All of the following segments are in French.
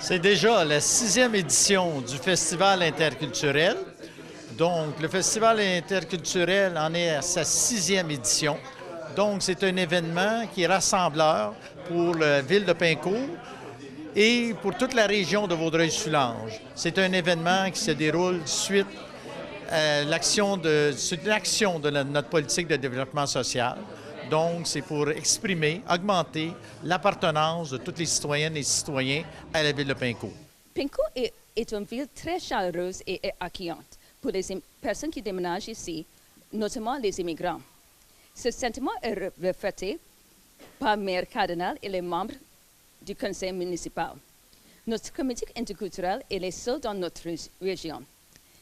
C'est déjà la 6e édition du Festival interculturel. Donc, le Festival interculturel en est à sa 6e édition. Donc, c'est un événement qui est rassembleur pour la ville de Pincourt et pour toute la région de Vaudreuil-Soulanges. C'est un événement qui se déroule suite à l'action de notre politique de développement social. Donc, c'est pour exprimer, augmenter l'appartenance de toutes les citoyennes et citoyens à la ville de Pincourt. Pincourt est une ville très chaleureuse et accueillante pour les personnes qui déménagent ici, notamment les immigrants. Ce sentiment est reflété par le maire Cardinal et les membres du conseil municipal. Notre comité interculturel est le seul dans notre région.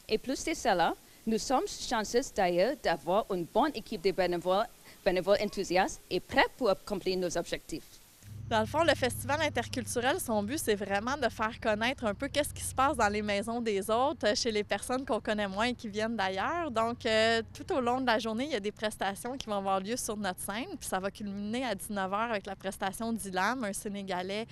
Et plus de cela, nous sommes chanceux d'ailleurs d'avoir une bonne équipe de bénévoles enthousiastes et prêts pour accomplir nos objectifs. Dans le fond, le Festival interculturel, son but, c'est vraiment de faire connaître un peu qu'est-ce qui se passe dans les maisons des autres, chez les personnes qu'on connaît moins et qui viennent d'ailleurs. Donc, tout au long de la journée, il y a des prestations qui vont avoir lieu sur notre scène. Puis ça va culminer à 19h avec la prestation d'Ilam, un Sénégalais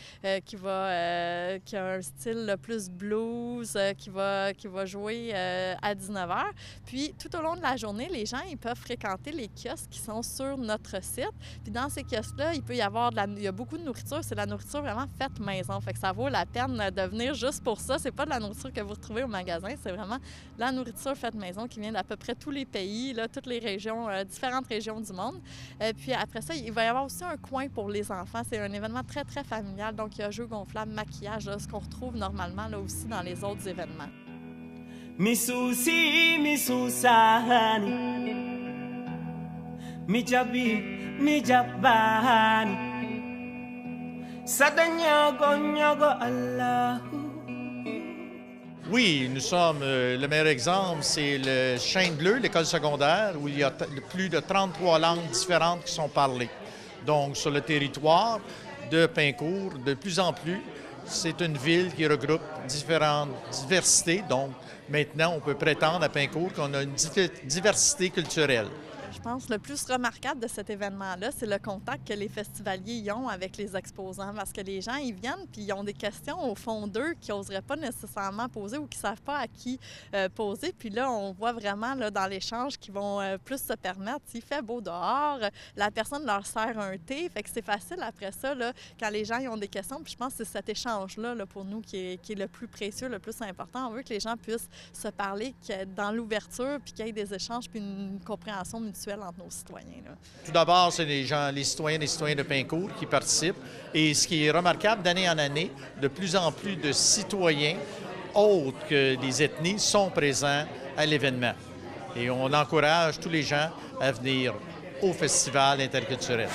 qui a un style plus blues, qui va jouer à 19h. Puis, tout au long de la journée, les gens, ils peuvent fréquenter les kiosques qui sont sur notre site. Puis, dans ces kiosques-là, il peut y avoir il y a beaucoup de nourriture, c'est de la nourriture vraiment faite maison. Fait que ça vaut la peine de venir juste pour ça. C'est pas de la nourriture que vous retrouvez au magasin, c'est vraiment de la nourriture faite maison qui vient d'à peu près tous les pays, là, toutes les régions, différentes régions du monde. Puis après ça, il va y avoir aussi un coin pour les enfants. C'est un événement très, très familial. Donc, il y a jeux gonflables, maquillage, là, ce qu'on retrouve normalement là aussi dans les autres événements. Misusi, misusani, mijabi, mijabani. Oui, nous sommes, le meilleur exemple, c'est le Chêne Bleu, l'école secondaire, où il y a plus de 33 langues différentes qui sont parlées. Donc, sur le territoire de Pincourt, de plus en plus, c'est une ville qui regroupe différentes diversités. Donc, maintenant, on peut prétendre à Pincourt qu'on a une diversité culturelle. Je pense que le plus remarquable de cet événement-là, c'est le contact que les festivaliers y ont avec les exposants. Parce que les gens, ils viennent puis ils ont des questions au fond d'eux qu'ils n'oseraient pas nécessairement poser ou qu'ils ne savent pas à qui poser. Puis là, on voit vraiment là, dans l'échange qu'ils vont plus se permettre. S'il fait beau dehors, la personne leur sert un thé. Fait que c'est facile après ça, là, quand les gens ils ont des questions. Puis je pense que c'est cet échange-là là, pour nous qui est le plus précieux, le plus important. On veut que les gens puissent se parler dans l'ouverture puis qu'il y ait des échanges puis une compréhension mutuelle entre nos citoyens. Là. Tout d'abord, c'est les citoyennes et citoyens de Pincourt qui participent. Et ce qui est remarquable d'année en année, de plus en plus de citoyens autres que des ethnies sont présents à l'événement. Et on encourage tous les gens à venir au Festival interculturel.